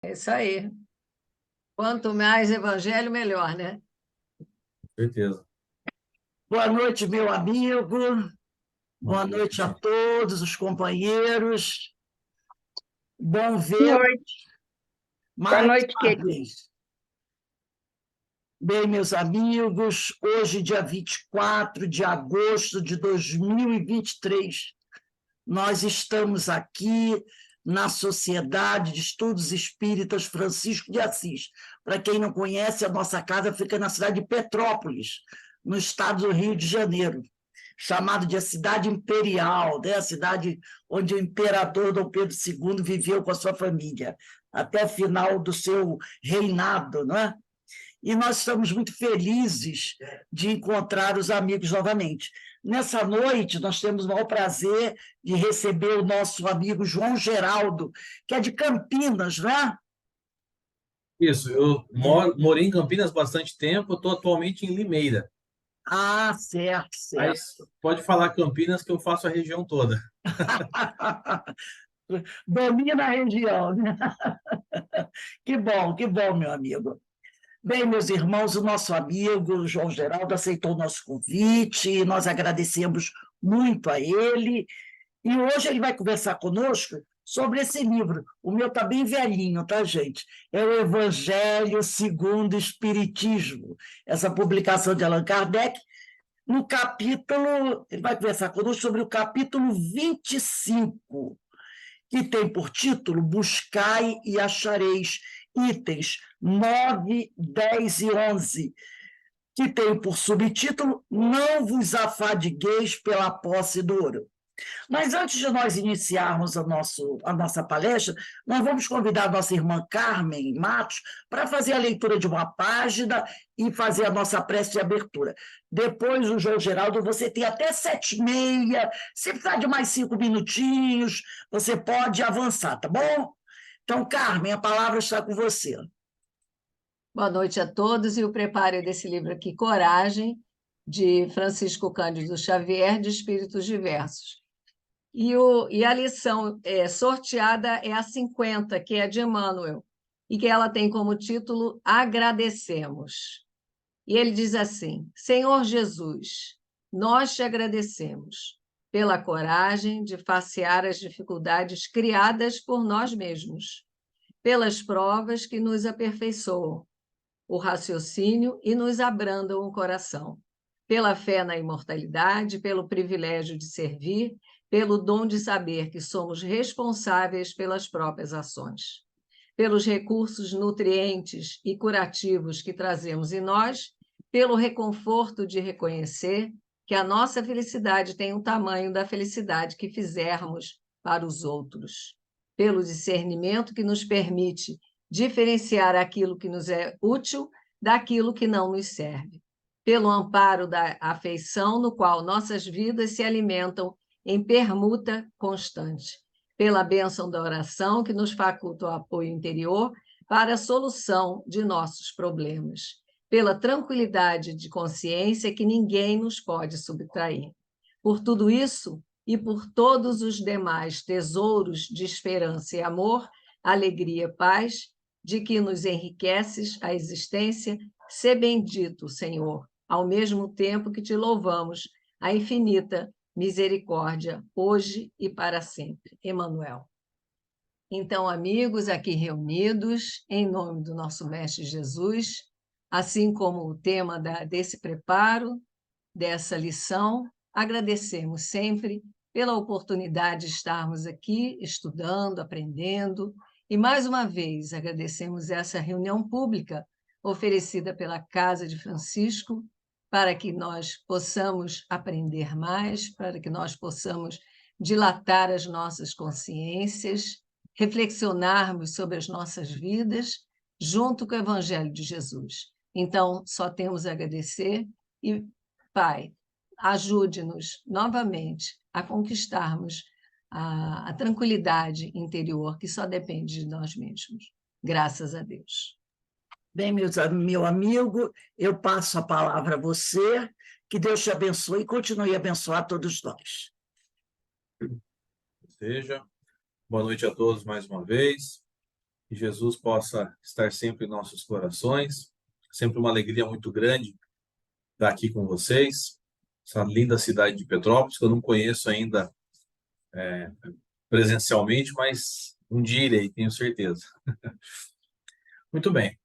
É isso aí. Quanto mais evangelho, melhor, né? Certeza. Boa noite, meu amigo. Boa Boa noite a noite. todos os companheiros. Bom Boa ver noite. Boa mais noite, uma querido. vez. Bem, meus amigos, hoje, dia 24 de agosto de 2023, nós estamos aqui na Sociedade de Estudos Espíritas Francisco de Assis. Para quem não conhece, a nossa casa fica na cidade de Petrópolis, no estado do Rio de Janeiro, chamado de a Cidade Imperial, né? A cidade onde o imperador Dom Pedro II viveu com a sua família, até o final do seu reinado, não é? E nós estamos muito felizes de encontrar os amigos novamente. Nessa noite, nós temos o maior prazer de receber o nosso amigo João Geraldo, que é de Campinas, não é? Isso, eu morei em Campinas bastante tempo, estou atualmente em Limeira. Ah, certo, certo. Mas pode falar Campinas que eu faço a região toda. Domina a região, né? Que bom, meu amigo. Bem, meus irmãos, o nosso amigo João Geraldo aceitou o nosso convite, e nós agradecemos muito a ele. E hoje ele vai conversar conosco sobre esse livro. O meu está bem velhinho, tá, gente? É o Evangelho segundo o Espiritismo, essa publicação de Allan Kardec, no capítulo. Ele vai conversar conosco sobre o capítulo 25, que tem por título Buscai e Achareis, itens 9, 10 e 11, que tem por subtítulo Não vos afadigueis pela posse do ouro. Mas antes de nós iniciarmos a nossa palestra, nós vamos convidar a nossa irmã Carmen Matos para fazer a leitura de uma página e fazer a nossa prece de abertura. Depois, o João Geraldo, você tem até 7h30, se precisar de mais 5 minutinhos, você pode avançar, tá bom? Então, Carmen, a palavra está com você. Boa noite a todos e o preparo desse livro aqui, Coragem, de Francisco Cândido Xavier, de Espíritos Diversos. E a lição sorteada é a 50, que é de Emmanuel, e que ela tem como título Agradecemos. E ele diz assim: Senhor Jesus, nós te agradecemos pela coragem de facear as dificuldades criadas por nós mesmos, pelas provas que nos aperfeiçoam o raciocínio e nos abrandam o coração, pela fé na imortalidade, pelo privilégio de servir, pelo dom de saber que somos responsáveis pelas próprias ações, pelos recursos nutrientes e curativos que trazemos em nós, pelo reconforto de reconhecer que a nossa felicidade tem o tamanho da felicidade que fizermos para os outros, pelo discernimento que nos permite diferenciar aquilo que nos é útil daquilo que não nos serve, pelo amparo da afeição no qual nossas vidas se alimentam em permuta constante, pela bênção da oração que nos faculta o apoio interior para a solução de nossos problemas, pela tranquilidade de consciência que ninguém nos pode subtrair. Por tudo isso e por todos os demais tesouros de esperança e amor, alegria, paz, de que nos enriqueces a existência, sê bendito, Senhor, ao mesmo tempo que te louvamos a infinita misericórdia, hoje e para sempre. Emmanuel. Então, amigos aqui reunidos, em nome do nosso Mestre Jesus, assim como o tema desse preparo, dessa lição, agradecemos sempre pela oportunidade de estarmos aqui estudando, aprendendo, e mais uma vez agradecemos essa reunião pública oferecida pela Casa de Francisco, para que nós possamos aprender mais, para que nós possamos dilatar as nossas consciências, reflexionarmos sobre as nossas vidas, junto com o Evangelho de Jesus. Então, só temos a agradecer e, Pai, ajude-nos novamente a conquistarmos a tranquilidade interior que só depende de nós mesmos. Graças a Deus. Bem, meu amigo, eu passo a palavra a você, que Deus te abençoe e continue a abençoar todos nós. Boa noite a todos mais uma vez. que Jesus possa estar sempre em nossos corações. Sempre uma alegria muito grande estar aqui com vocês. Essa linda cidade de Petrópolis, que eu não conheço ainda presencialmente, mas um dia irei, tenho certeza. Muito bem.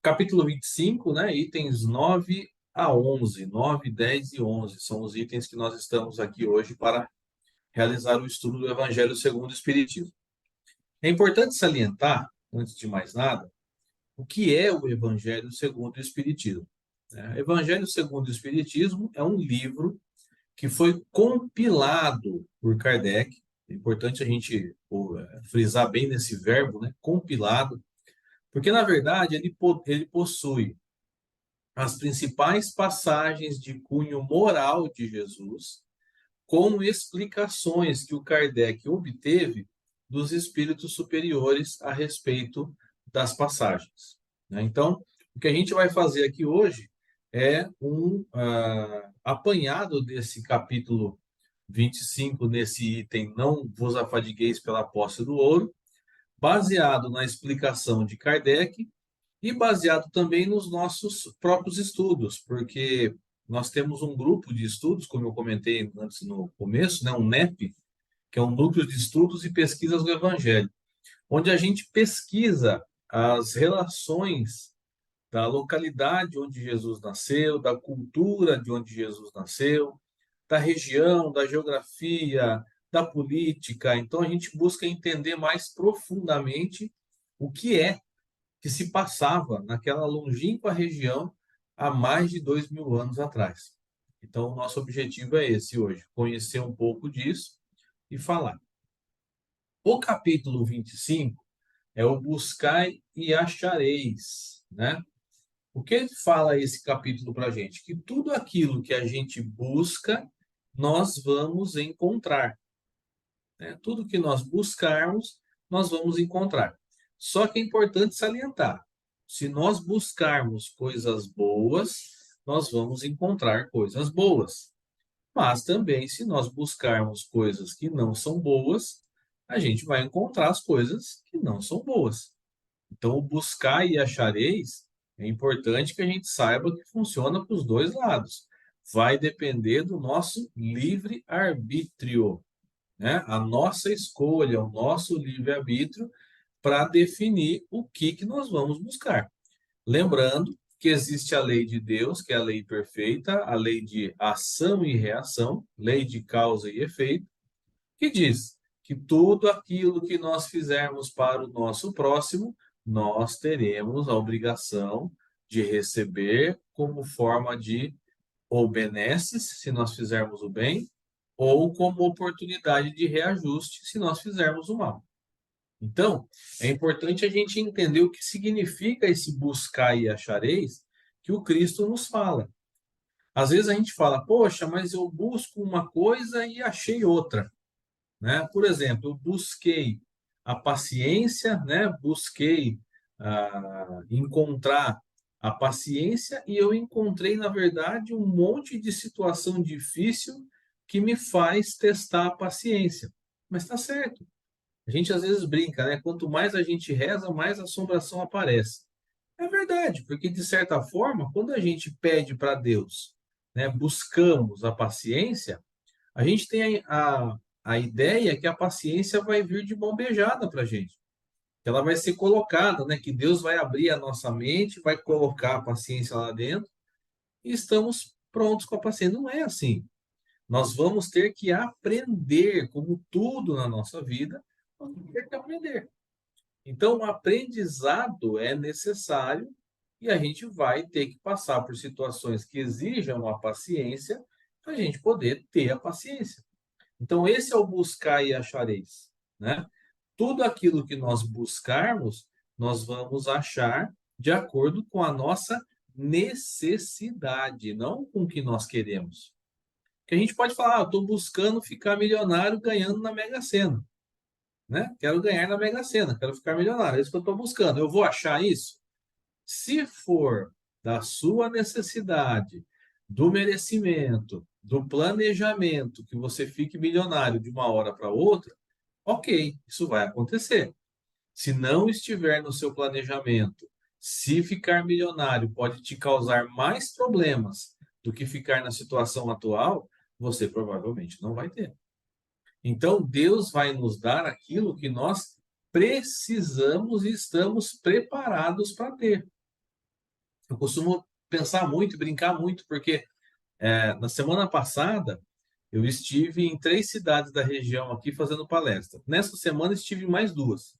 Capítulo 25, né? Itens 9 a 11. 9, 10 e 11 são os itens que nós estamos aqui hoje para realizar o estudo do Evangelho segundo o Espiritismo. É importante salientar, antes de mais nada, o que é o Evangelho segundo o Espiritismo. Evangelho segundo o Espiritismo é um livro que foi compilado por Kardec. É importante a gente frisar bem nesse verbo, né? Compilado, porque, na verdade, ele possui as principais passagens de cunho moral de Jesus, com explicações que o Kardec obteve dos espíritos superiores a respeito das passagens. Então, o que a gente vai fazer aqui hoje é um apanhado desse capítulo 25, nesse item Não vos afadigueis pela posse do ouro, baseado na explicação de Kardec e baseado também nos nossos próprios estudos, porque nós temos um grupo de estudos, como eu comentei antes no começo, né, um NEP, que é um Núcleo de Estudos e Pesquisas do Evangelho, onde a gente pesquisa as relações da localidade onde Jesus nasceu, da cultura de onde Jesus nasceu, da região, da geografia, da política. Então, a gente busca entender mais profundamente o que se passava naquela longínqua região há mais de 2.000 anos atrás. Então, o nosso objetivo é esse hoje, conhecer um pouco disso e falar. O capítulo 25 é o Buscai e Achareis, né? O que fala esse capítulo para a gente? Que tudo aquilo que a gente busca, nós vamos encontrar. Né? Tudo que nós buscarmos, nós vamos encontrar. Só que é importante salientar: se nós buscarmos coisas boas, nós vamos encontrar coisas boas. Mas também, se nós buscarmos coisas que não são boas, a gente vai encontrar as coisas que não são boas. Então, o buscar e achareis é importante que a gente saiba que funciona para os dois lados. Vai depender do nosso livre-arbítrio, né? A nossa escolha, o nosso livre-arbítrio para definir o que nós vamos buscar. Lembrando que existe a lei de Deus, que é a lei perfeita, a lei de ação e reação, lei de causa e efeito, que diz que tudo aquilo que nós fizermos para o nosso próximo, nós teremos a obrigação de receber como forma de ou benesses, se nós fizermos o bem, ou como oportunidade de reajuste, se nós fizermos o mal. Então, é importante a gente entender o que significa esse buscar e achareis que o Cristo nos fala. Às vezes a gente fala, poxa, mas eu busco uma coisa e achei outra. Né? Por exemplo, eu busquei a paciência, né? Busquei encontrar a paciência e eu encontrei, na verdade, um monte de situação difícil que me faz testar a paciência. Mas está certo. A gente às vezes brinca, né? Quanto mais a gente reza, mais assombração aparece. É verdade, porque de certa forma, quando a gente pede para Deus, né, buscamos a paciência, a gente tem a ideia que a paciência vai vir de mão beijada para a gente. Que ela vai ser colocada, né? Que Deus vai abrir a nossa mente, vai colocar a paciência lá dentro e estamos prontos com a paciência. Não é assim. Nós vamos ter que aprender, como tudo na nossa vida, vamos ter que aprender. Então, o aprendizado é necessário e a gente vai ter que passar por situações que exijam a paciência para a gente poder ter a paciência. Então, esse é o buscar e achareis, né? Tudo aquilo que nós buscarmos, nós vamos achar de acordo com a nossa necessidade, não com o que nós queremos. Que a gente pode falar, estou buscando ficar milionário ganhando na Mega Sena, né? Quero ganhar na Mega Sena, quero ficar milionário, é isso que eu estou buscando. Eu vou achar isso? Se for da sua necessidade, do merecimento, do planejamento, que você fique milionário de uma hora para outra, ok, isso vai acontecer. Se não estiver no seu planejamento, se ficar milionário pode te causar mais problemas do que ficar na situação atual, você provavelmente não vai ter. Então, Deus vai nos dar aquilo que nós precisamos e estamos preparados para ter. Eu costumo pensar muito e brincar muito, porque na semana passada eu estive em 3 cidades da região aqui fazendo palestra. Nessa semana estive em mais 2.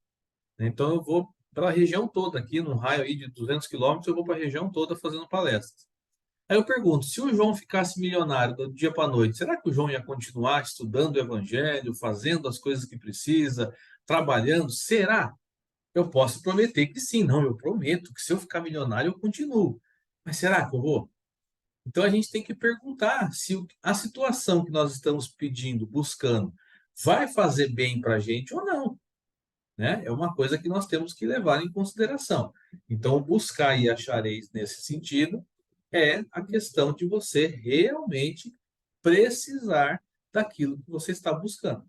Então eu vou pela região toda aqui, num raio aí de 200 quilômetros, eu vou para a região toda fazendo palestras. Aí eu pergunto, se o João ficasse milionário do dia para a noite, será que o João ia continuar estudando o evangelho, fazendo as coisas que precisa, trabalhando? Será? Eu posso prometer que sim. Não, eu prometo que se eu ficar milionário, eu continuo. Mas será que eu vou? Então a gente tem que perguntar se a situação que nós estamos pedindo, buscando, vai fazer bem para a gente ou não, né? É uma coisa que nós temos que levar em consideração. Então, buscar e achareis nesse sentido é a questão de você realmente precisar daquilo que você está buscando.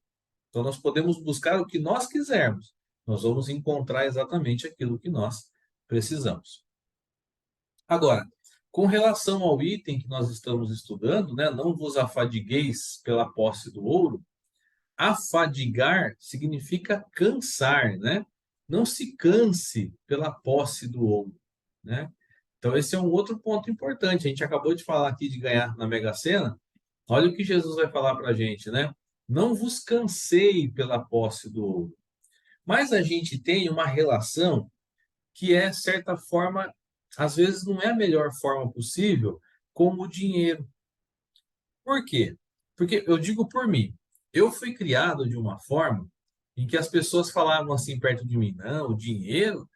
Então, nós podemos buscar o que nós quisermos, nós vamos encontrar exatamente aquilo que nós precisamos. Agora, com relação ao item que nós estamos estudando, né, não vos afadigueis pela posse do ouro, afadigar significa cansar, né? Não se canse pela posse do ouro, né? Então, esse é um outro ponto importante. A gente acabou de falar aqui de ganhar na Mega Sena. Olha o que Jesus vai falar para a gente, né? Não vos cansei pela posse do ouro. Mas a gente tem uma relação que é, de certa forma, às vezes não é a melhor forma possível com o dinheiro. Por quê? Porque eu digo por mim, eu fui criado de uma forma em que as pessoas falavam assim perto de mim, não, o dinheiro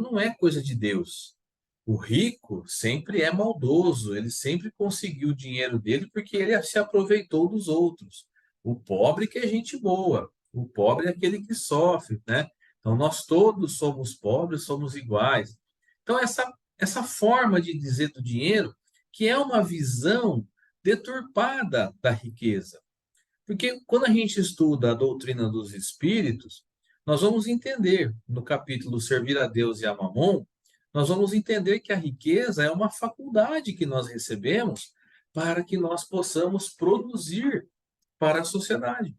não é coisa de Deus. O rico sempre é maldoso, ele sempre conseguiu o dinheiro dele porque ele se aproveitou dos outros. O pobre que é gente boa, o pobre é aquele que sofre, né? Então nós todos somos pobres, somos iguais. Então essa forma de dizer do dinheiro, que é uma visão deturpada da riqueza. Porque quando a gente estuda a doutrina dos espíritos, nós vamos entender, no capítulo Servir a Deus e a Mamon, nós vamos entender que a riqueza é uma faculdade que nós recebemos para que nós possamos produzir para a sociedade.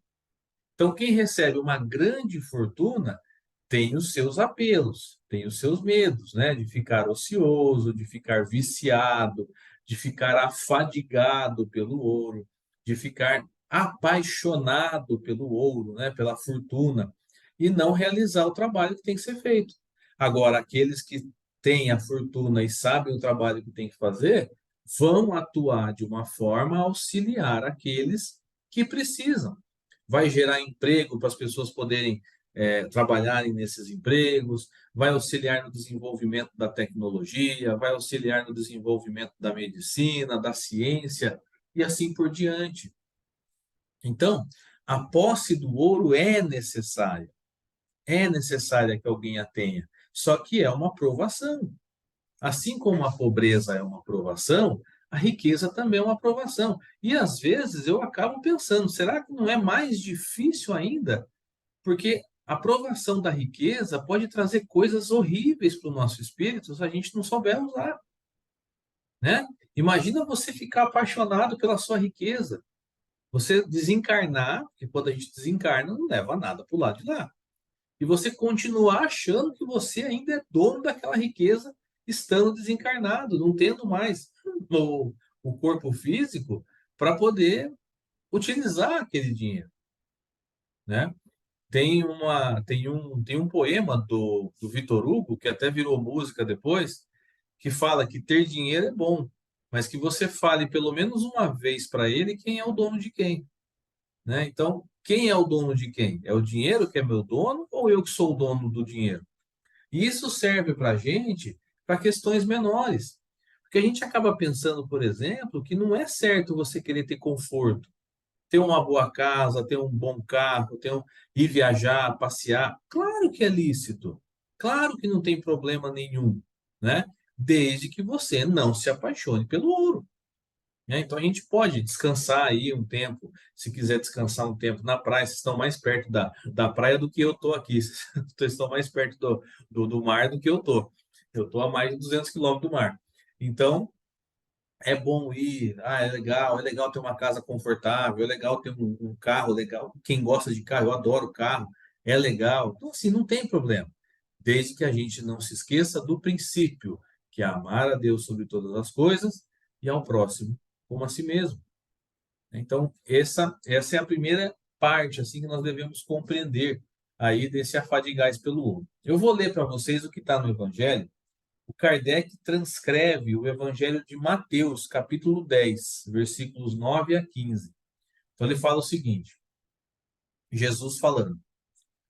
Então, quem recebe uma grande fortuna tem os seus apelos, tem os seus medos, né? De ficar ocioso, de ficar viciado, de ficar afadigado pelo ouro, de ficar apaixonado pelo ouro, né? Pela fortuna, e não realizar o trabalho que tem que ser feito. Agora, aqueles que têm a fortuna e sabem o trabalho que tem que fazer, vão atuar de uma forma a auxiliar aqueles que precisam. Vai gerar emprego para as pessoas poderem trabalharem nesses empregos, vai auxiliar no desenvolvimento da tecnologia, vai auxiliar no desenvolvimento da medicina, da ciência e assim por diante. Então, a posse do ouro é necessária que alguém a tenha, só que é uma provação. Assim como a pobreza é uma provação, a riqueza também é uma provação. E às vezes eu acabo pensando, será que não é mais difícil ainda? Porque a provação da riqueza pode trazer coisas horríveis para o nosso espírito se a gente não souber usar, né? Imagina você ficar apaixonado pela sua riqueza, você desencarnar, porque quando a gente desencarna não leva nada para o lado de lá, e você continuar achando que você ainda é dono daquela riqueza estando desencarnado, não tendo mais o corpo físico para poder utilizar aquele dinheiro, né? Tem um poema do Vitor Hugo, que até virou música depois, que fala que ter dinheiro é bom, mas que você fale pelo menos uma vez para ele quem é o dono de quem, né? Então, quem é o dono de quem? É o dinheiro que é meu dono ou eu que sou o dono do dinheiro? E isso serve para a gente para questões menores. Porque a gente acaba pensando, por exemplo, que não é certo você querer ter conforto, ter uma boa casa, ter um bom carro, ir viajar, passear. Claro que é lícito. Claro que não tem problema nenhum, né? Desde que você não se apaixone pelo ouro. né? Então a gente pode descansar aí um tempo, se quiser descansar um tempo na praia, vocês estão mais perto da praia do que eu estou aqui, vocês estão mais perto do mar do que eu estou. Eu estou a mais de 200 quilômetros do mar. Então, é bom ir, é legal ter uma casa confortável, é legal ter um carro legal. Quem gosta de carro, eu adoro carro, é legal. Então, assim, não tem problema, desde que a gente não se esqueça do princípio, que é amar a Deus sobre todas as coisas e ao próximo como a si mesmo. Então, essa é a primeira parte assim que nós devemos compreender aí desse afadigais pelo outro. Eu vou ler para vocês o que está no Evangelho. O Kardec transcreve o Evangelho de Mateus, capítulo 10, versículos 9 a 15. Então, ele fala o seguinte: Jesus falando: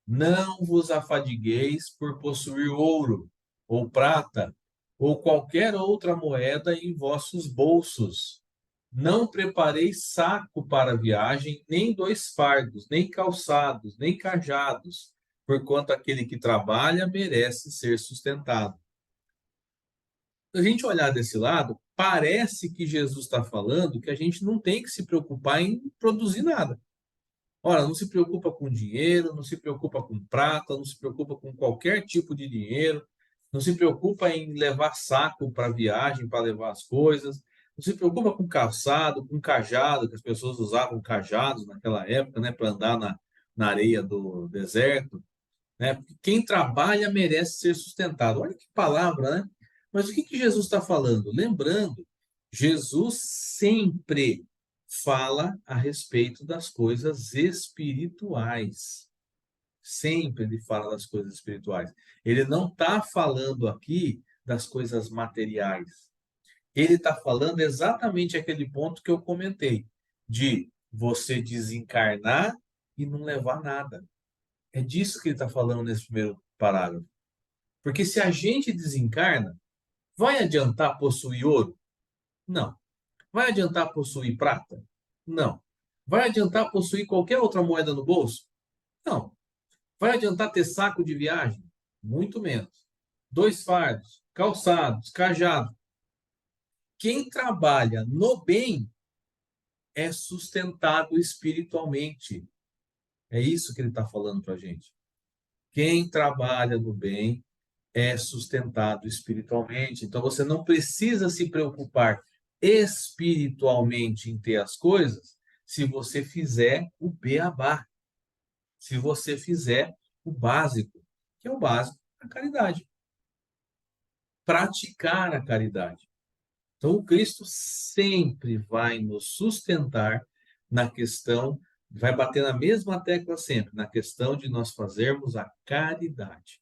Não vos afadigueis por possuir ouro, ou prata, ou qualquer outra moeda em vossos bolsos. Não prepareis saco para a viagem, nem 2 fardos, nem calçados, nem cajados, porquanto aquele que trabalha merece ser sustentado. Se a gente olhar desse lado, parece que Jesus está falando que a gente não tem que se preocupar em produzir nada. Ora, não se preocupa com dinheiro, não se preocupa com prata, não se preocupa com qualquer tipo de dinheiro, não se preocupa em levar saco para viagem, para levar as coisas, não se preocupa com calçado, com cajado, que as pessoas usavam cajados naquela época, né, para andar na areia do deserto, né? Porque quem trabalha merece ser sustentado. Olha que palavra, né? Mas o que que Jesus está falando? Lembrando, Jesus sempre fala a respeito das coisas espirituais. Sempre ele fala das coisas espirituais. Ele não está falando aqui das coisas materiais. Ele está falando exatamente aquele ponto que eu comentei, de você desencarnar e não levar nada. É disso que ele está falando nesse primeiro parágrafo. Porque se a gente desencarna, vai adiantar possuir ouro? Não. Vai adiantar possuir prata? Não. Vai adiantar possuir qualquer outra moeda no bolso? Não. Vai adiantar ter saco de viagem? Muito menos. 2 fardos, calçados, cajado. Quem trabalha no bem é sustentado espiritualmente. É isso que ele está falando para a gente. Quem trabalha no bem é sustentado espiritualmente. Então você não precisa se preocupar espiritualmente em ter as coisas se você fizer o beabá, se você fizer o básico, que é o básico da caridade. Praticar a caridade. Então o Cristo sempre vai nos sustentar na questão, vai bater na mesma tecla sempre, na questão de nós fazermos a caridade.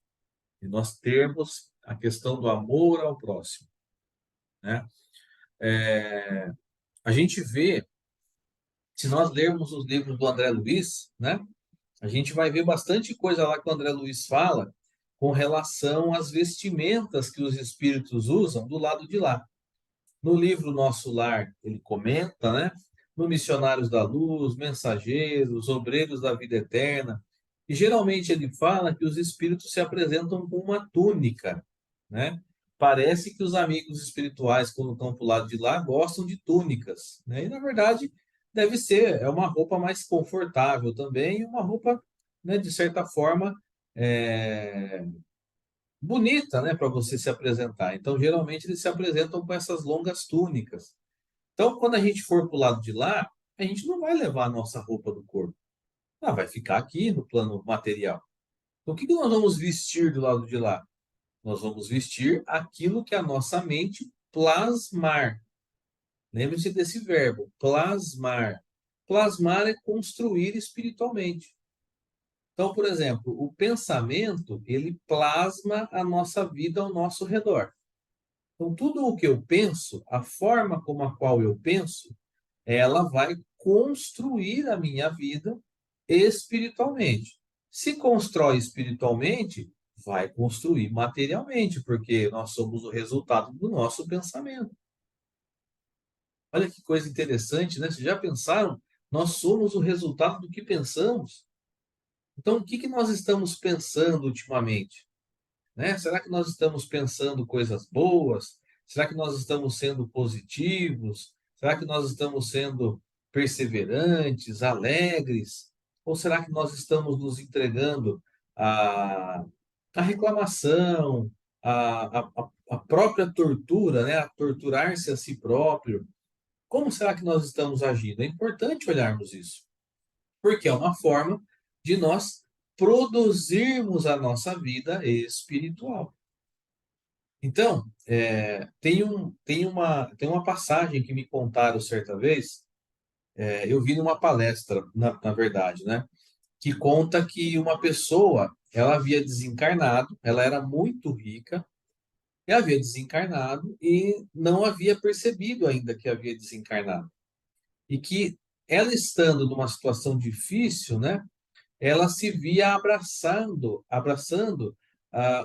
E nós termos a questão do amor ao próximo, né? A gente vê, se nós lermos os livros do André Luiz, né? A gente vai ver bastante coisa lá que o André Luiz fala com relação às vestimentas que os espíritos usam do lado de lá. No livro Nosso Lar, ele comenta, né? No Missionários da Luz, Mensageiros, Obreiros da Vida Eterna. E geralmente ele fala que os espíritos se apresentam com uma túnica, né? Parece que os amigos espirituais, quando estão para o lado de lá, gostam de túnicas, né? E na verdade deve ser, é uma roupa mais confortável também, uma roupa, né, de certa forma, é, bonita, né, para você se apresentar. Então, geralmente eles se apresentam com essas longas túnicas. Então, quando a gente for para o lado de lá, a gente não vai levar a nossa roupa do corpo. Ela vai ficar aqui no plano material. Então, o que que nós vamos vestir do lado de lá? Nós vamos vestir aquilo que a nossa mente plasmar. Lembre-se desse verbo, plasmar. Plasmar é construir espiritualmente. Então, por exemplo, o pensamento, ele plasma a nossa vida ao nosso redor. Então, tudo o que eu penso, a forma como a qual eu penso, ela vai construir a minha vida espiritualmente. Se constrói espiritualmente, vai construir materialmente, porque nós somos o resultado do nosso pensamento. Olha que coisa interessante, né? Vocês já pensaram? Nós somos o resultado do que pensamos. Então, o que que nós estamos pensando ultimamente? Né? Será que nós estamos pensando coisas boas? Será que nós estamos sendo positivos? Será que nós estamos sendo perseverantes, alegres? Ou será que nós estamos nos entregando à, à reclamação, à própria tortura, né? A torturar-se a si próprio? Como será que nós estamos agindo? É importante olharmos isso, porque é uma forma de nós produzirmos a nossa vida espiritual. Então, tem uma passagem que me contaram certa vez, eu vi numa palestra, na verdade, né? Que conta que uma pessoa, ela havia desencarnado, ela era muito rica, e havia desencarnado e não havia percebido ainda que havia desencarnado. E que ela estando numa situação difícil, né? Ela se via abraçando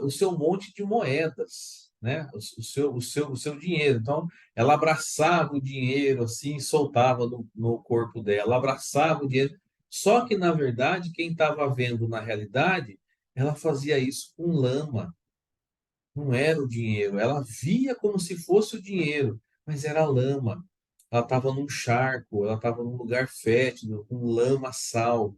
o seu monte de moedas, né? O seu dinheiro. Então, ela abraçava o dinheiro assim, e soltava no corpo dela, abraçava o dinheiro. Só que, na verdade, quem estava vendo na realidade, ela fazia isso com lama, não era o dinheiro. Ela via como se fosse o dinheiro, mas era lama. Ela estava num charco, ela estava num lugar fétido, com lama, sal,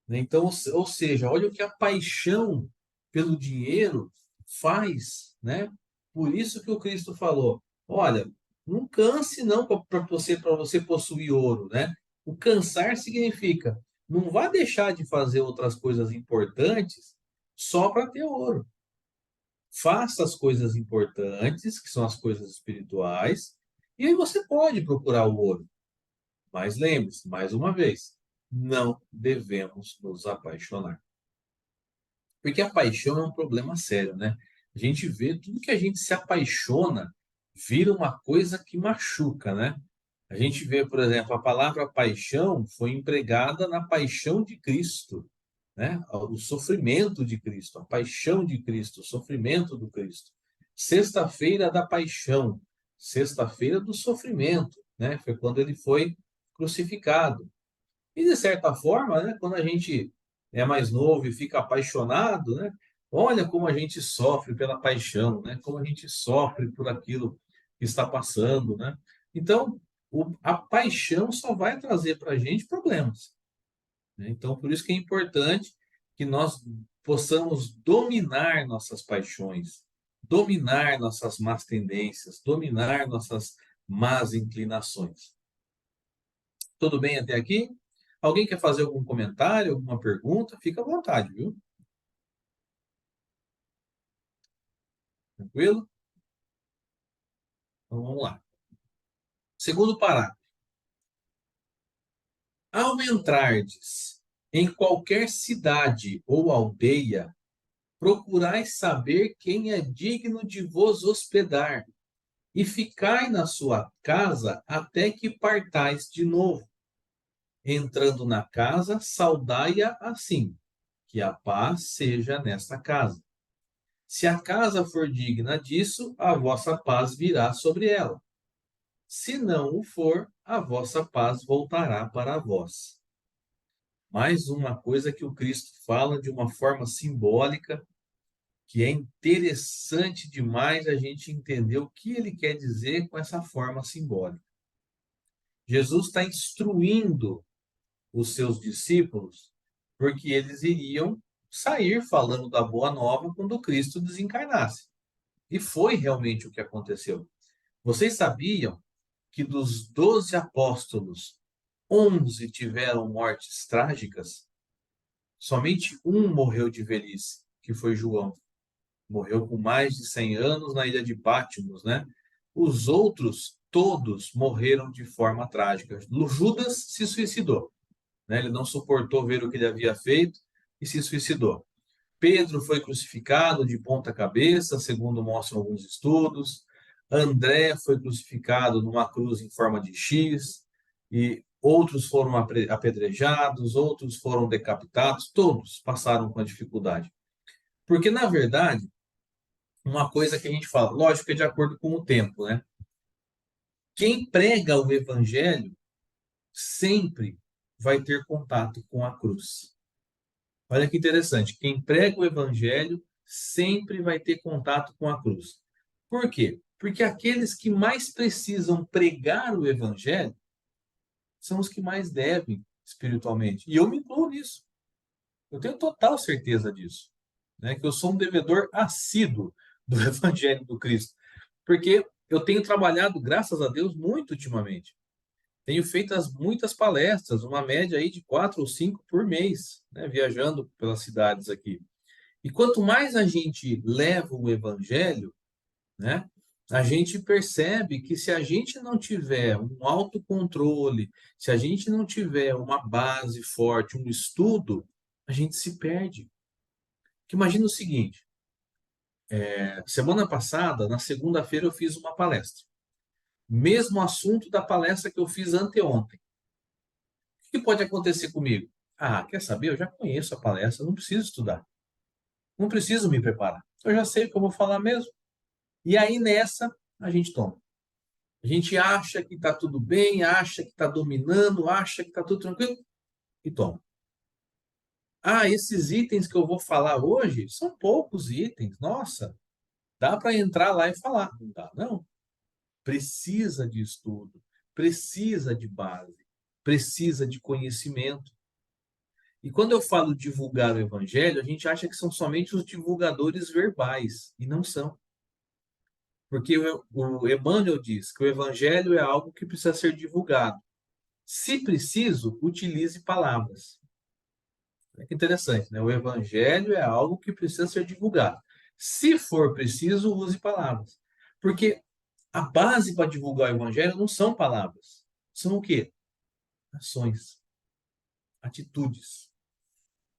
né? Então, ou seja, olha o que a paixão pelo dinheiro faz, né? Por isso que o Cristo falou: olha, não canse não para você possuir ouro, né? O cansar significa não vá deixar de fazer outras coisas importantes só para ter ouro. Faça as coisas importantes, que são as coisas espirituais, e aí você pode procurar o ouro. Mas lembre-se, mais uma vez, não devemos nos apaixonar. Porque a paixão é um problema sério, né? A gente vê tudo que a gente se apaixona vira uma coisa que machuca, né? A gente vê, por exemplo, a palavra paixão foi empregada na paixão de Cristo, né? O sofrimento de Cristo, a paixão de Cristo, o sofrimento do Cristo. Sexta-feira da paixão, sexta-feira do sofrimento, né? Foi quando ele foi crucificado. E, de certa forma, né, quando a gente é mais novo e fica apaixonado, né, olha como a gente sofre pela paixão, né, como a gente sofre por aquilo que está passando. Né? Então, a paixão só vai trazer para a gente problemas. Né? Então, por isso que é importante que nós possamos dominar nossas paixões, dominar nossas más tendências, dominar nossas más inclinações. Tudo bem até aqui? Alguém quer fazer algum comentário, alguma pergunta? Fica à vontade, viu? Tranquilo? Então vamos lá. Segundo parágrafo. Ao entrardes em qualquer cidade ou aldeia, procurais saber quem é digno de vos hospedar, e ficai na sua casa até que partais de novo. Entrando na casa, saudai-a assim: que a paz seja nesta casa. Se a casa for digna disso, a vossa paz virá sobre ela. Se não o for, a vossa paz voltará para vós. Mais uma coisa que o Cristo fala de uma forma simbólica, que é interessante demais a gente entender o que ele quer dizer com essa forma simbólica. Jesus está instruindo os seus discípulos, porque eles iriam sair falando da boa nova quando Cristo desencarnasse. E foi realmente o que aconteceu. Vocês sabiam que dos 12 apóstolos, 11 tiveram mortes trágicas? Somente um morreu de velhice, que foi João. Morreu com mais de 100 anos na ilha de Patmos, né? Os outros, todos, morreram de forma trágica. Judas se suicidou, né? Ele não suportou ver o que ele havia feito e se suicidou. Pedro foi crucificado de ponta cabeça, segundo mostram alguns estudos. André foi crucificado numa cruz em forma de X, e outros foram apedrejados, outros foram decapitados, todos passaram com a dificuldade. Porque, na verdade, uma coisa que a gente fala, lógico que é de acordo com o tempo, né? Quem prega o evangelho sempre vai ter contato com a cruz. Olha que interessante, quem prega o evangelho sempre vai ter contato com a cruz. Por quê? Porque aqueles que mais precisam pregar o evangelho são os que mais devem espiritualmente. E eu me incluo nisso. Eu tenho total certeza disso, né? Que eu sou um devedor assíduo do evangelho do Cristo. Porque eu tenho trabalhado, graças a Deus, muito ultimamente. Tenho feito muitas palestras, uma média aí de 4 ou 5 por mês, né? Viajando pelas cidades aqui. E quanto mais a gente leva o evangelho, né? A gente percebe que se a gente não tiver um autocontrole, se a gente não tiver uma base forte, um estudo, a gente se perde. Porque imagina o seguinte, semana passada, na segunda-feira, eu fiz uma palestra. Mesmo assunto da palestra que eu fiz anteontem. O que pode acontecer comigo? Ah, quer saber? Eu já conheço a palestra, não preciso estudar. Não preciso me preparar. Eu já sei o que eu vou falar mesmo. E aí, nessa, a gente toma. A gente acha que está tudo bem, acha que está dominando, acha que está tudo tranquilo e toma. Ah, esses itens que eu vou falar hoje são poucos itens. Nossa, dá para entrar lá e falar. Não dá, não. Precisa de estudo, precisa de base, precisa de conhecimento. E quando eu falo divulgar o evangelho, a gente acha que são somente os divulgadores verbais, e não são. Porque o Emmanuel diz que o evangelho é algo que precisa ser divulgado. Se preciso, utilize palavras. É que interessante, né? O evangelho é algo que precisa ser divulgado. Se for preciso, use palavras. Porque a base para divulgar o evangelho não são palavras. São o quê? Ações, atitudes,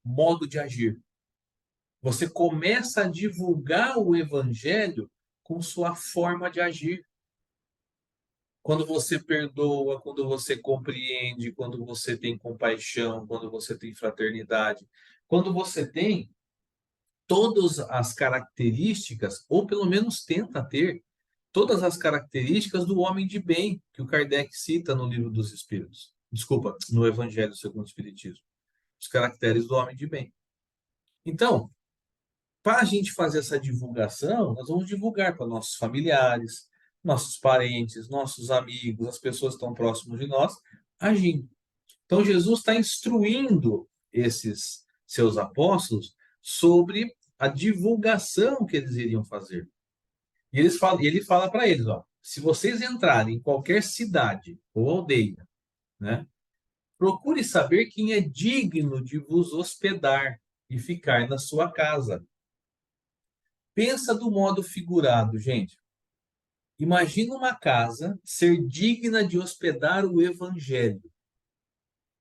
modo de agir. Você começa a divulgar o evangelho com sua forma de agir. Quando você perdoa, quando você compreende, quando você tem compaixão, quando você tem fraternidade, quando você tem todas as características, ou pelo menos tenta ter, todas as características do homem de bem, que o Kardec cita no Livro dos Espíritos. Desculpa, no Evangelho segundo o Espiritismo. Os caracteres do homem de bem. Então, para a gente fazer essa divulgação, nós vamos divulgar para nossos familiares, nossos parentes, nossos amigos, as pessoas que estão próximas de nós, agindo. Então, Jesus está instruindo esses seus apóstolos sobre a divulgação que eles iriam fazer. E ele fala para eles, ó, se vocês entrarem em qualquer cidade ou aldeia, né, procure saber quem é digno de vos hospedar e ficar na sua casa. Pensa do modo figurado, gente. Imagina uma casa ser digna de hospedar o evangelho.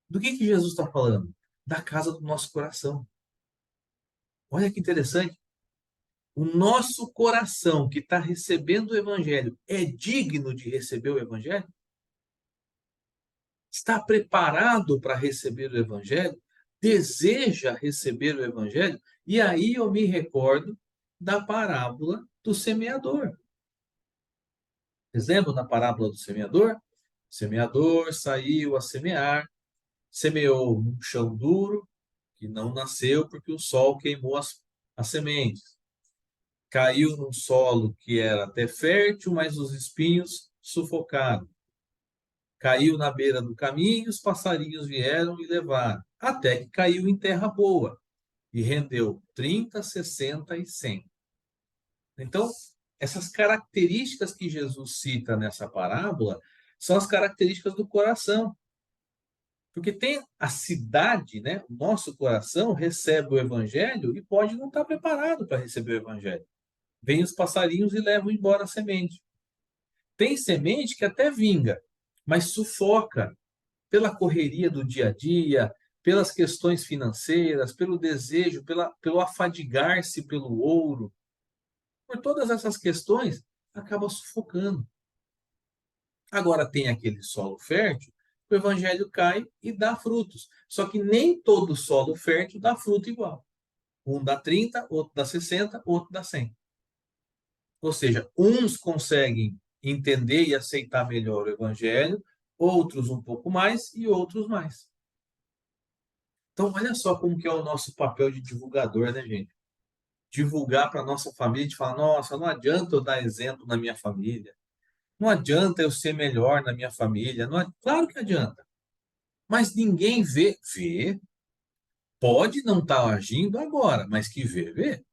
Do que Jesus está falando? Da casa do nosso coração. Olha que interessante. O nosso coração que está recebendo o evangelho é digno de receber o evangelho? Está preparado para receber o evangelho? Deseja receber o evangelho? E aí eu me recordo da parábola do semeador. Vocês lembram da parábola do semeador? O semeador saiu a semear, semeou num chão duro, que não nasceu porque o sol queimou as sementes. Caiu num solo que era até fértil, mas os espinhos sufocaram. Caiu na beira do caminho, os passarinhos vieram e levaram, até que caiu em terra boa e rendeu 30, 60 e 100. Então, essas características que Jesus cita nessa parábola são as características do coração. Porque tem a cidade, né? O nosso coração recebe o evangelho e pode não estar preparado para receber o evangelho. Vêm os passarinhos e levam embora a semente. Tem semente que até vinga, mas sufoca pela correria do dia a dia, pelas questões financeiras, pelo desejo, pelo afadigar-se pelo ouro. Por todas essas questões, acaba sufocando. Agora tem aquele solo fértil, o evangelho cai e dá frutos. Só que nem todo solo fértil dá fruto igual. Um dá 30, outro dá 60, outro dá 100. Ou seja, uns conseguem entender e aceitar melhor o evangelho, outros um pouco mais e outros mais. Então, olha só como que é o nosso papel de divulgador, né, gente? divulgar para a nossa família, de falar, nossa, não adianta eu dar exemplo na minha família, não adianta eu ser melhor na minha família, claro que adianta, mas ninguém vê, pode não estar agindo agora, mas que vê,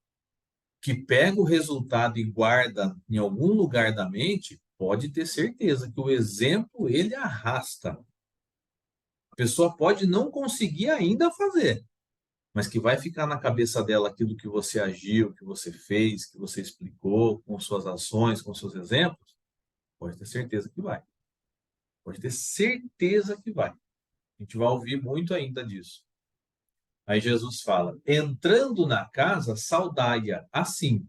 que pega o resultado e guarda em algum lugar da mente, pode ter certeza que o exemplo ele arrasta. A pessoa pode não conseguir ainda fazer, mas que vai ficar na cabeça dela aquilo que você agiu, que você fez, que você explicou, com suas ações, com seus exemplos, pode ter certeza que vai. Pode ter certeza que vai. A gente vai ouvir muito ainda disso. Aí Jesus fala, entrando na casa, saudai-a assim,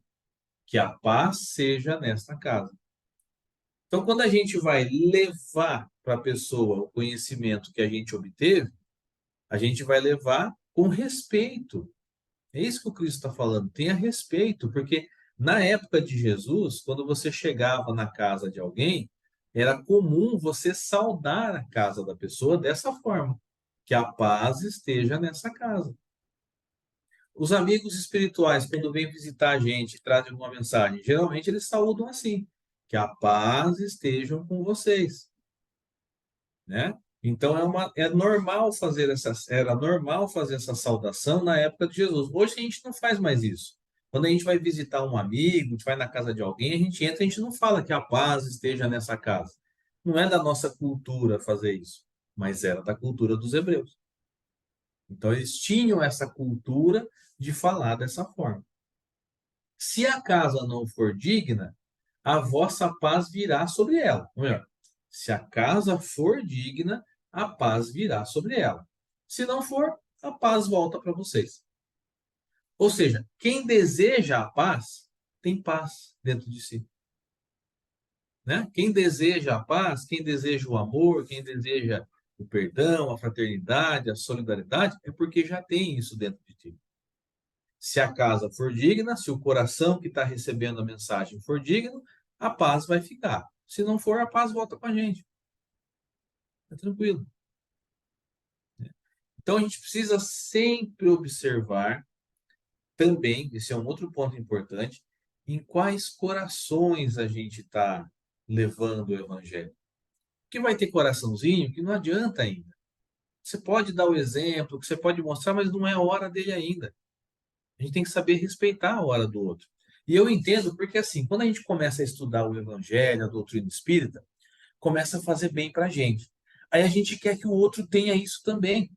que a paz seja nesta casa. Então, quando a gente vai levar para a pessoa o conhecimento que a gente obteve, a gente vai levar com respeito. É isso que o Cristo está falando, tenha respeito, porque na época de Jesus, quando você chegava na casa de alguém, era comum você saudar a casa da pessoa dessa forma, que a paz esteja nessa casa. Os amigos espirituais, quando vêm visitar a gente, trazem uma mensagem, geralmente eles saúdam assim, que a paz esteja com vocês, né? Então era normal fazer essa saudação na época de Jesus. Hoje a gente não faz mais isso. Quando a gente vai visitar um amigo, a gente vai na casa de alguém, a gente entra, a gente não fala que a paz esteja nessa casa. Não é da nossa cultura fazer isso, mas era da cultura dos hebreus. Então eles tinham essa cultura de falar dessa forma. Se a casa não for digna, a vossa paz virá sobre ela. Ou melhor, se a casa for digna, a paz virá sobre ela. Se não for, a paz volta para vocês. Ou seja, quem deseja a paz, tem paz dentro de si. Né? Quem deseja a paz, quem deseja o amor, quem deseja o perdão, a fraternidade, a solidariedade, é porque já tem isso dentro de ti. Se a casa for digna, se o coração que está recebendo a mensagem for digno, a paz vai ficar. Se não for, a paz volta com a gente. É tranquilo. Então a gente precisa sempre observar também, esse é um outro ponto importante, em quais corações a gente está levando o evangelho. Porque vai ter coraçãozinho que não adianta ainda. Você pode dar o exemplo, você pode mostrar, mas não é a hora dele ainda. A gente tem que saber respeitar a hora do outro. E eu entendo porque, assim, quando a gente começa a estudar o evangelho, a doutrina espírita, começa a fazer bem para a gente. Aí a gente quer que o outro tenha isso também.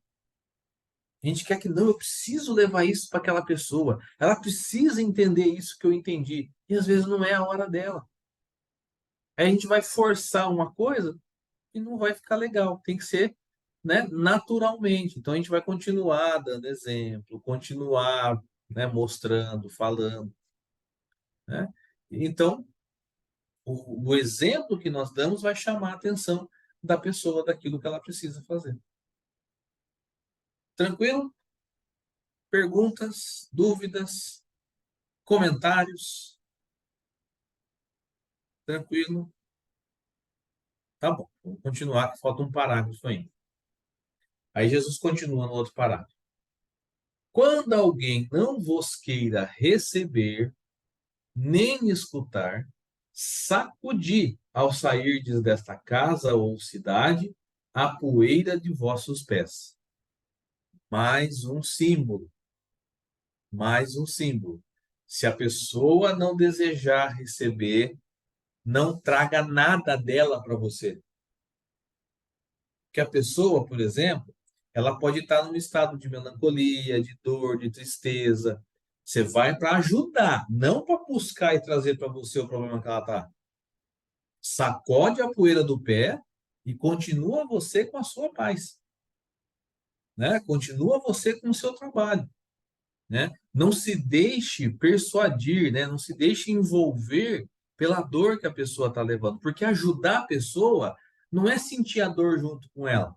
A gente quer que, não, eu preciso levar isso para aquela pessoa. Ela precisa entender isso que eu entendi. E às vezes não é a hora dela. Aí a gente vai forçar uma coisa e não vai ficar legal. Tem que ser, né, naturalmente. Então a gente vai continuar dando exemplo, continuar, né, mostrando, falando. Né? Então, o exemplo que nós damos vai chamar a atenção da pessoa daquilo que ela precisa fazer. Tranquilo? Perguntas, dúvidas, comentários? Tranquilo? Tá bom, vamos continuar, que falta um parágrafo ainda. Aí Jesus continua no outro parágrafo. Quando alguém não vos queira receber, nem escutar, sacudi ao sairdes desta casa ou cidade a poeira de vossos pés. Mais um símbolo. Mais um símbolo. Se a pessoa não desejar receber, não traga nada dela para você. Porque a pessoa, por exemplo, ela pode estar num estado de melancolia, de dor, de tristeza. Você vai para ajudar, não para buscar e trazer para você o problema que ela está. Sacode a poeira do pé e continua você com a sua paz. Né? Continua você com o seu trabalho. Né? Não se deixe persuadir, né? Não se deixe envolver pela dor que a pessoa está levando. Porque ajudar a pessoa não é sentir a dor junto com ela.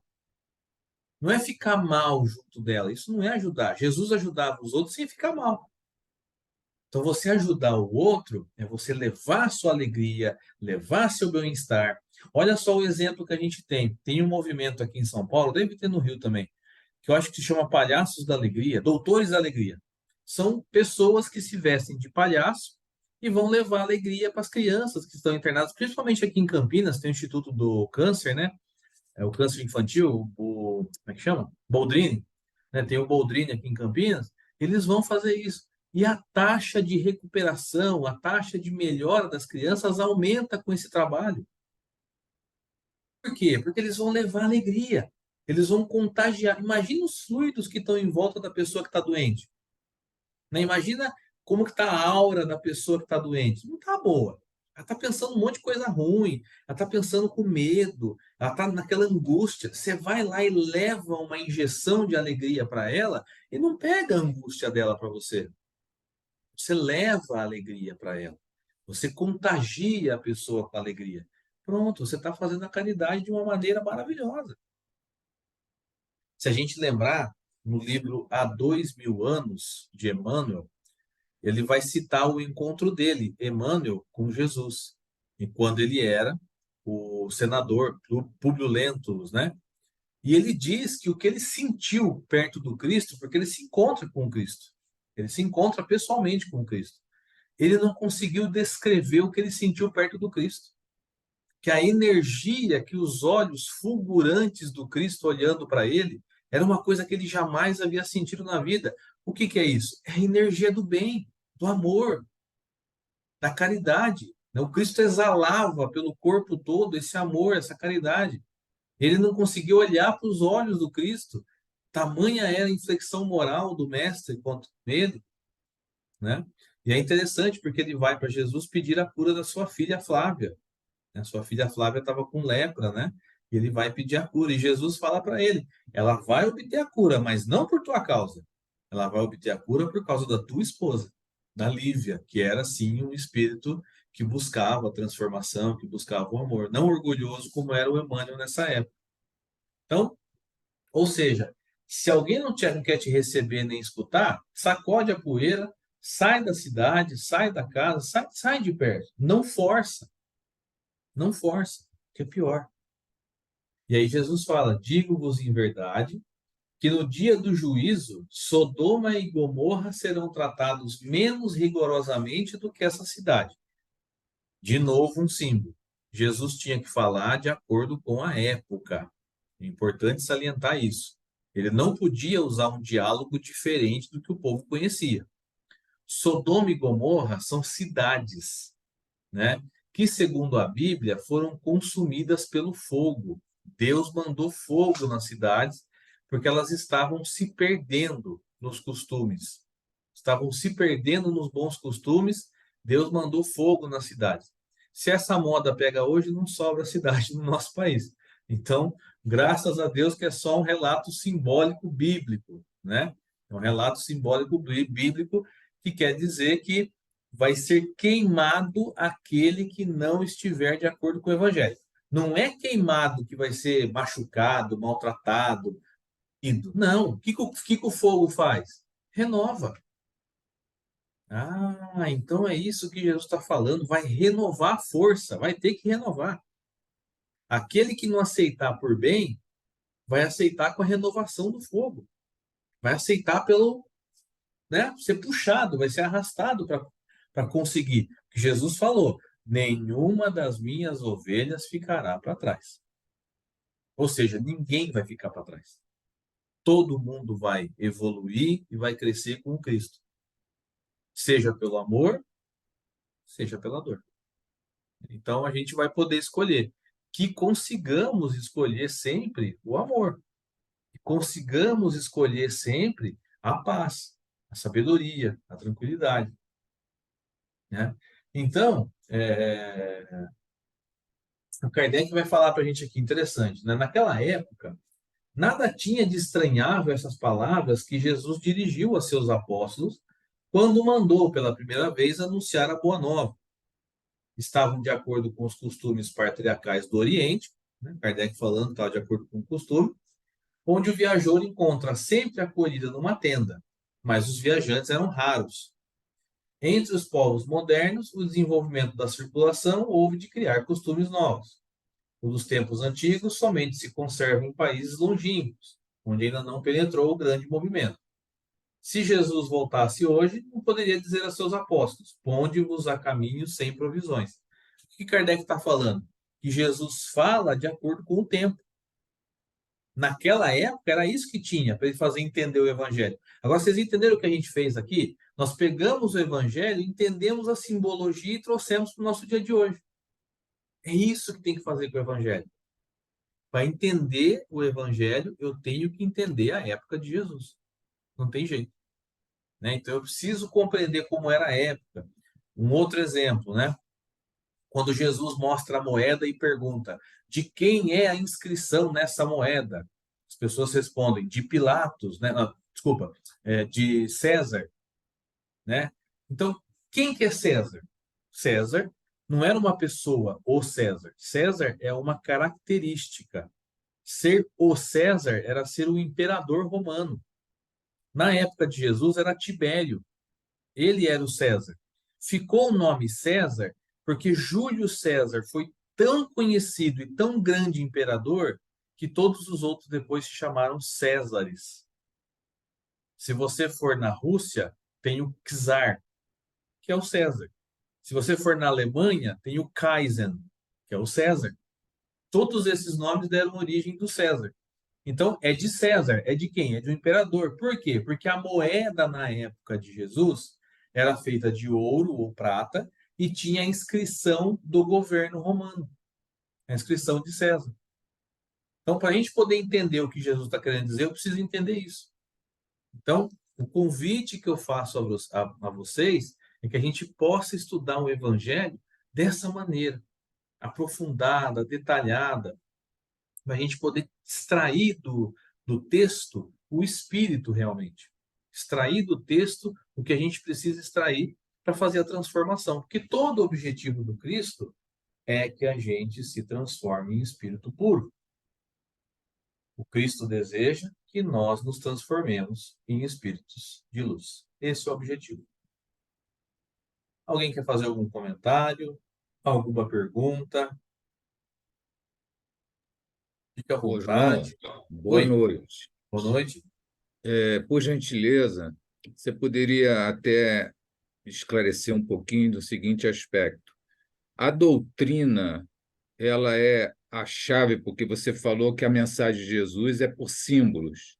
Não é ficar mal junto dela. Isso não é ajudar. Jesus ajudava os outros sem ficar mal. Então, você ajudar o outro é você levar sua alegria, levar seu bem-estar. Olha só o exemplo que a gente tem. Tem um movimento aqui em São Paulo, deve ter no Rio também, que eu acho que se chama Palhaços da Alegria, Doutores da Alegria. são pessoas que se vestem de palhaço e vão levar alegria para as crianças que estão internadas, principalmente aqui em Campinas, tem o Instituto do Câncer, né? É o câncer infantil, como é que chama? Boldrini, né? Tem o Boldrini aqui em Campinas, eles vão fazer isso. E a taxa de recuperação, a taxa de melhora das crianças aumenta com esse trabalho. Por quê? Porque eles vão levar alegria, eles vão contagiar. Imagina os fluidos que estão em volta da pessoa que está doente. Né? Imagina como que está a aura da pessoa que está doente. Não está boa. Ela está pensando um monte de coisa ruim, ela está pensando com medo, ela está naquela angústia. Você vai lá e leva uma injeção de alegria para ela e não pega a angústia dela para você. Você leva a alegria para ela. Você contagia a pessoa com a alegria. Pronto, você está fazendo a caridade de uma maneira maravilhosa. Se a gente lembrar, no livro Há 2000 anos, de Emmanuel, ele vai citar o encontro dele, Emmanuel, com Jesus, e quando ele era o senador Públio Lentulus, né? E ele diz que o que ele sentiu perto do Cristo, porque ele se encontra com o Cristo, ele se encontra pessoalmente com o Cristo. Ele não conseguiu descrever o que ele sentiu perto do Cristo. Que a energia, que os olhos fulgurantes do Cristo olhando para ele, era uma coisa que ele jamais havia sentido na vida. O que que é isso? É a energia do bem, do amor, da caridade. O Cristo exalava pelo corpo todo esse amor, essa caridade. Ele não conseguiu olhar para os olhos do Cristo. Tamanha era a inflexão moral do mestre contra ele, né? E é interessante porque ele vai para Jesus pedir a cura da sua filha Flávia. A sua filha Flávia estava com lepra, né? E ele vai pedir a cura. E Jesus fala para ele: ela vai obter a cura, mas não por tua causa. Ela vai obter a cura por causa da tua esposa, da Lívia, que era, sim, um espírito que buscava a transformação, que buscava o amor. Não orgulhoso como era o Emmanuel nessa época. Então, ou seja, se alguém não quer te receber nem escutar, sacode a poeira, sai da cidade, sai da casa, sai de perto. Não força. Não força, que é pior. E aí Jesus fala: digo-vos em verdade que no dia do juízo, Sodoma e Gomorra serão tratados menos rigorosamente do que essa cidade. De novo, um símbolo. Jesus tinha que falar de acordo com a época. É importante salientar isso. Ele não podia usar um diálogo diferente do que o povo conhecia. Sodoma e Gomorra são cidades, né? Que, segundo a Bíblia, foram consumidas pelo fogo. Deus mandou fogo nas cidades porque elas estavam se perdendo nos costumes. Estavam se perdendo nos bons costumes, Deus mandou fogo nas cidades. Se essa moda pega hoje, não sobra cidade no nosso país. Então, graças a Deus que é só um relato simbólico bíblico, né? É um relato simbólico bíblico que quer dizer que vai ser queimado aquele que não estiver de acordo com o Evangelho. Não é queimado que vai ser machucado, maltratado, ido. Não. O que o fogo faz? Renova. Ah, então é isso que Jesus está falando. Vai renovar a força, vai ter que renovar. Aquele que não aceitar por bem, vai aceitar com a renovação do fogo. Vai aceitar pelo, né, ser puxado, vai ser arrastado para conseguir. Jesus falou: nenhuma das minhas ovelhas ficará para trás. Ou seja, ninguém vai ficar para trás. Todo mundo vai evoluir e vai crescer com o Cristo. Seja pelo amor, seja pela dor. Então a gente vai poder escolher. Que consigamos escolher sempre o amor. Que consigamos escolher sempre a paz, a sabedoria, a tranquilidade. Né? Então, o Kardec vai falar para a gente aqui, interessante, né? Naquela época, nada tinha de estranhável essas palavras que Jesus dirigiu a seus apóstolos quando mandou pela primeira vez anunciar a Boa Nova. Estavam de acordo com os costumes patriarcais do Oriente, né? Kardec falando que estava de acordo com o costume, onde o viajor encontra sempre acolhida numa tenda, mas os viajantes eram raros. Entre os povos modernos, o desenvolvimento da circulação houve de criar costumes novos. O dos tempos antigos somente se conserva em países longínquos, onde ainda não penetrou o grande movimento. Se Jesus voltasse hoje, não poderia dizer a seus apóstolos: ponde-vos a caminho sem provisões. O que Kardec está falando? Que Jesus fala de acordo com o tempo. Naquela época, era isso que tinha para ele fazer entender o Evangelho. Agora, vocês entenderam o que a gente fez aqui? Nós pegamos o Evangelho, entendemos a simbologia e trouxemos para o nosso dia de hoje. É isso que tem que fazer com o Evangelho. Para entender o Evangelho, eu tenho que entender a época de Jesus. Não tem jeito. Né? Então, eu preciso compreender como era a época. Um outro exemplo, né? Quando Jesus mostra a moeda e pergunta: de quem é a inscrição nessa moeda? As pessoas respondem: de Pilatos, né? Não, desculpa, de César, né? Então, quem que é César? César não era uma pessoa, o César. César é uma característica. Ser o César era ser o imperador romano. Na época de Jesus era Tibério. Ele era o César. Ficou o nome César porque Júlio César foi tão conhecido e tão grande imperador que todos os outros depois se chamaram Césares. Se você for na Rússia, tem o czar, que é o César. Se você for na Alemanha, tem o Kaiser, que é o César. Todos esses nomes deram origem do César. Então, é de César. É de quem? É de um imperador. Por quê? Porque a moeda na época de Jesus era feita de ouro ou prata e tinha a inscrição do governo romano, a inscrição de César. Então, para a gente poder entender o que Jesus está querendo dizer, eu preciso entender isso. Então, o convite que eu faço a vocês é que a gente possa estudar o Evangelho dessa maneira, aprofundada, detalhada, para a gente poder extrair do texto o espírito realmente. Extrair do texto o que a gente precisa extrair para fazer a transformação. Porque todo o objetivo do Cristo é que a gente se transforme em espírito puro. O Cristo deseja que nós nos transformemos em espíritos de luz. Esse é o objetivo. Alguém quer fazer algum comentário? Alguma pergunta? Fique à Ô, João, vontade. boa Oi, noite. boa noite. Por gentileza, você poderia até esclarecer um pouquinho do seguinte aspecto. A doutrina, ela é a chave, porque você falou que a mensagem de Jesus é por símbolos.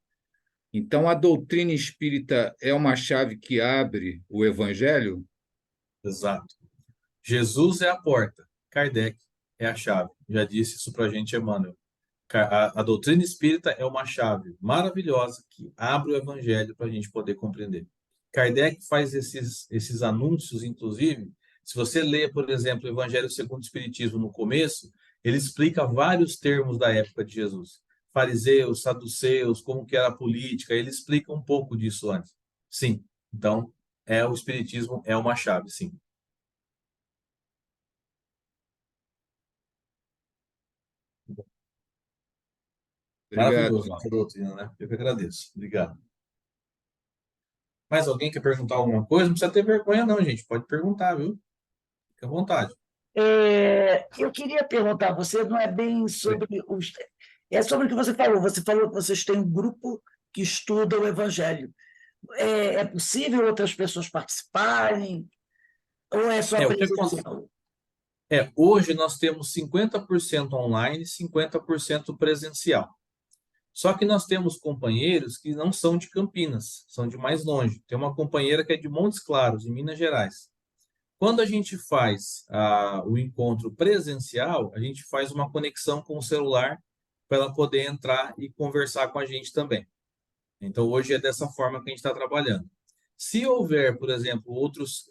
Então, a doutrina espírita é uma chave que abre o evangelho? Exato. Jesus é a porta, Kardec é a chave. Já disse isso para a gente, Emmanuel. A doutrina espírita é uma chave maravilhosa que abre o evangelho para a gente poder compreender. Kardec faz esses anúncios, inclusive, se você lê, por exemplo, o Evangelho segundo o Espiritismo no começo, ele explica vários termos da época de Jesus. Fariseus, saduceus, como que era a política, ele explica um pouco disso antes. Sim, então, o Espiritismo é uma chave, sim. Obrigado, Maravilhoso essa doutrina, né? Eu que agradeço. Obrigado. Mais alguém quer perguntar alguma coisa? Não precisa ter vergonha, não, gente. Pode perguntar, viu? Fique à vontade. Eu queria perguntar a você, não é bem sobre os. É sobre o que você falou. Você falou que vocês têm um grupo que estuda o Evangelho. É possível outras pessoas participarem? Ou é só O que acontece? presencial? Hoje nós temos 50% online e 50% presencial. Só que nós temos companheiros que não são de Campinas, são de mais longe. Tem uma companheira que é de Montes Claros, em Minas Gerais. Quando a gente faz o encontro presencial, a gente faz uma conexão com o celular para ela poder entrar e conversar com a gente também. Então, hoje é dessa forma que a gente está trabalhando. Se houver, por exemplo, outros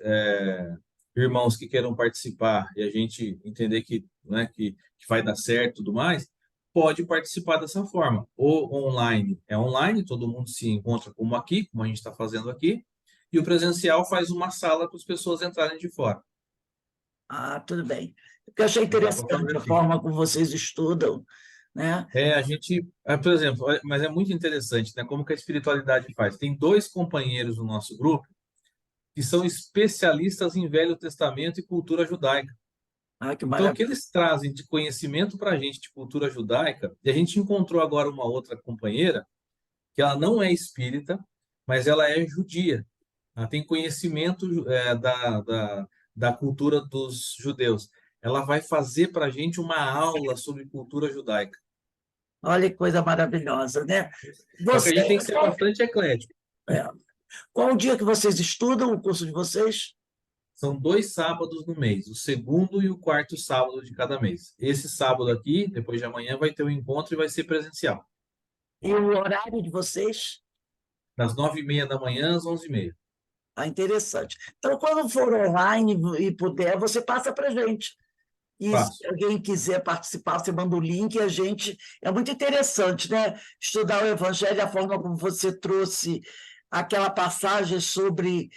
irmãos que queiram participar e a gente entender que, né, que vai dar certo e tudo mais, pode participar dessa forma. O online é online, todo mundo se encontra como aqui, como a gente está fazendo aqui, e o presencial faz uma sala para as pessoas entrarem de fora. Ah, tudo bem. Porque eu achei Dá para interessante fazer a assim. forma como vocês estudam, né? A gente, por exemplo, mas é muito interessante, né? Como que a espiritualidade faz. Tem 2 companheiros no nosso grupo que são especialistas em Velho Testamento e cultura judaica. Ah, que Então, o que maravilha. eles trazem de conhecimento para a gente de cultura judaica, e a gente encontrou agora uma outra companheira, que ela não é espírita, mas ela é judia. Ela tem conhecimento da cultura dos judeus. Ela vai fazer para a gente uma aula sobre cultura judaica. Olha que coisa maravilhosa, né? Só que a gente tem que Vocês, ser bastante eclético. qual o dia que vocês estudam o curso de vocês? São 2 sábados no mês, o segundo e o quarto sábado de cada mês. Esse sábado aqui, depois de amanhã, vai ter um encontro e vai ser presencial, E o horário de vocês? das 9h30 da manhã às 11h30. Ah, interessante. Então, quando for online e puder, você passa para a gente. E Faço. se alguém quiser participar, você manda o link e a gente... É muito interessante, né? Estudar o Evangelho, a forma como você trouxe aquela passagem sobre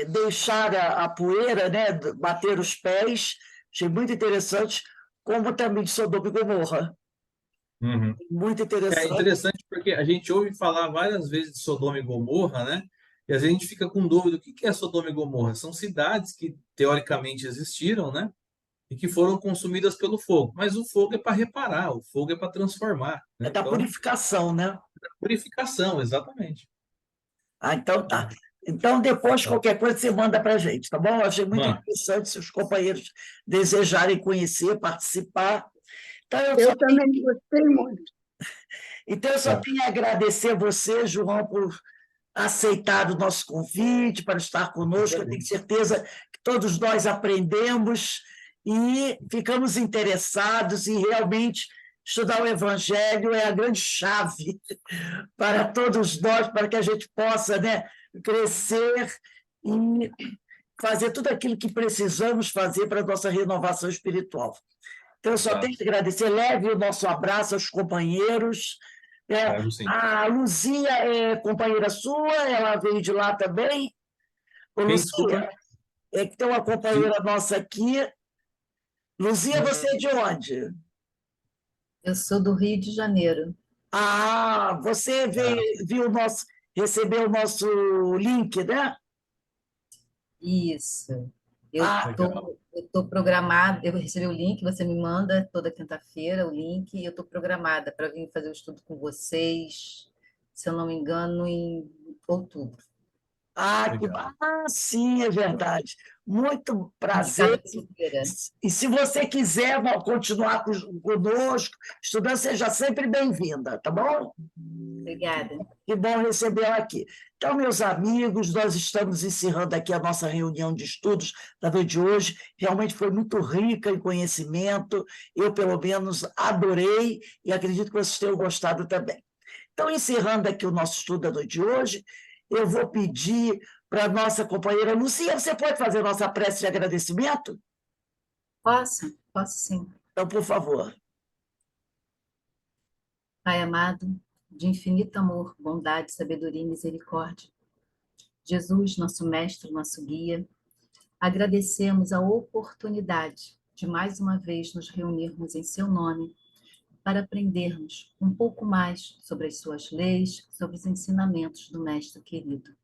deixar a poeira, né? Bater os pés. Achei muito interessante, como também de Sodoma e Gomorra. Uhum. Muito É interessante. interessante porque a gente ouve falar várias vezes de Sodoma e Gomorra, né? E às vezes a gente fica com dúvida, o que é Sodoma e Gomorra? São cidades que teoricamente existiram, né? E que foram consumidas pelo fogo. Mas o fogo é para reparar, o fogo é para transformar, É né? da Então, purificação, né? purificação, exatamente. Ah, então tá. Então, depois, qualquer coisa, você manda para a gente, tá bom? Eu achei muito Mano, interessante se os companheiros desejarem conhecer, participar. Então, eu só Eu também gostei muito. tá. tenho a agradecer a você, João, por aceitar o nosso convite para estar conosco. Eu tenho certeza que todos nós aprendemos e ficamos interessados e realmente estudar o Evangelho é a grande chave para todos nós, para que a gente possa, né, crescer e fazer tudo aquilo que precisamos fazer para a nossa renovação espiritual. Então, eu só Tá. tenho que agradecer. Leve o nosso abraço aos companheiros. Levo sim. A Luzia é companheira sua, ela veio de lá também. Ô, Quem, desculpa? Luzia, é que tem uma companheira nossa aqui. Luzia, você é de onde? Eu sou do Rio de Janeiro. Ah, você viu recebeu o nosso link, né? Isso. Eu Ah, Legal. estou programada, eu recebi o link, você me manda toda quinta-feira o link, e eu estou programada para vir fazer o estudo com vocês, se eu não me engano, em outubro. Legal. Sim, é verdade. Muito De cada prazer. quinta-feira. E se você quiser continuar conosco, estudando, seja sempre bem-vinda, tá bom? Obrigada. Que bom recebê-la aqui. Então, meus amigos, nós estamos encerrando aqui a nossa reunião de estudos da noite de hoje. Realmente foi muito rica em conhecimento. Eu, pelo menos, adorei e acredito que vocês tenham gostado também. Então, encerrando aqui o nosso estudo da noite de hoje, eu vou pedir para a nossa companheira Lucia, você pode fazer a nossa prece de agradecimento? Posso sim. Então, por favor. Pai amado, de infinito amor, bondade, sabedoria e misericórdia, Jesus, nosso mestre, nosso guia, agradecemos a oportunidade de mais uma vez nos reunirmos em seu nome para aprendermos um pouco mais sobre as suas leis, sobre os ensinamentos do mestre querido.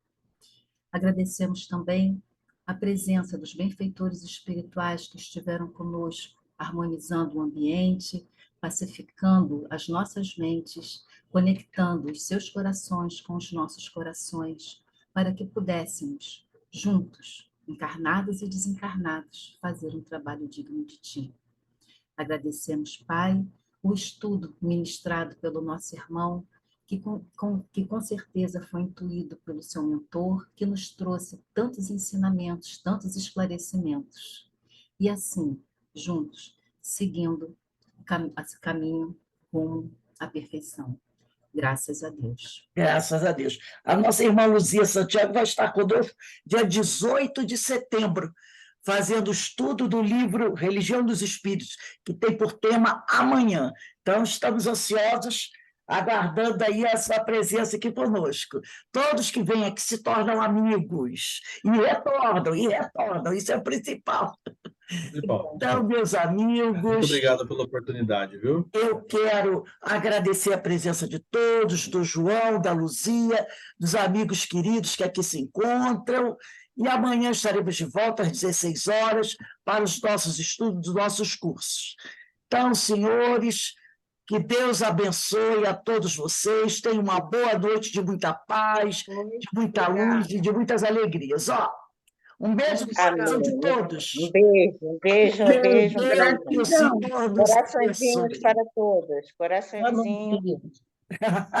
Agradecemos também a presença dos benfeitores espirituais que estiveram conosco, harmonizando o ambiente, pacificando as nossas mentes, conectando os seus corações com os nossos corações, para que pudéssemos, juntos, encarnados e desencarnados, fazer um trabalho digno de Ti. Agradecemos, Pai, o estudo ministrado pelo nosso irmão, que com certeza foi intuído pelo seu mentor, que nos trouxe tantos ensinamentos, tantos esclarecimentos. E assim, juntos, seguindo esse caminho rumo à perfeição. Graças a Deus. Graças a Deus. A nossa irmã Luzia Santiago vai estar conosco dia 18 de setembro, fazendo estudo do livro Religião dos Espíritos, que tem por tema Amanhã. Então, estamos ansiosos, aguardando aí a sua presença aqui conosco. Todos que vêm aqui se tornam amigos, e retornam, isso é o principal. Então, meus amigos... Muito obrigado pela oportunidade, viu? Eu quero agradecer a presença de todos, do João, da Luzia, dos amigos queridos que aqui se encontram, e amanhã estaremos de volta às 16 horas para os nossos estudos, dos nossos cursos. Então, senhores, Que Deus abençoe a todos vocês. Tenham uma boa noite de muita paz, de muita luz e de muitas alegrias. Ó, um beijo no coração de todos. Um beijo, um beijo, um beijo, um beijo. Que o Senhor nos Coraçõezinhos abençoe. para todos. Coraçõezinhos.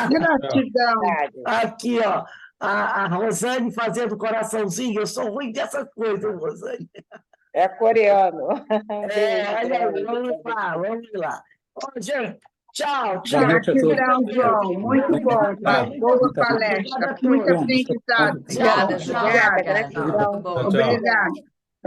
Gratidão. Aqui, ó, a Rosane fazendo coraçãozinho. Eu sou ruim dessas coisas, Rosane. É coreano. Olha aí, vamos lá. Ó, gente, tchau, tchau. Boa noite a todos. Gratidão, João. Muito bom. Boa palestra. Muito aprendizado. Obrigada, Tchau, João. tchau. Obrigada. Gratidão. Muito bom. Tchau, tchau. Obrigada.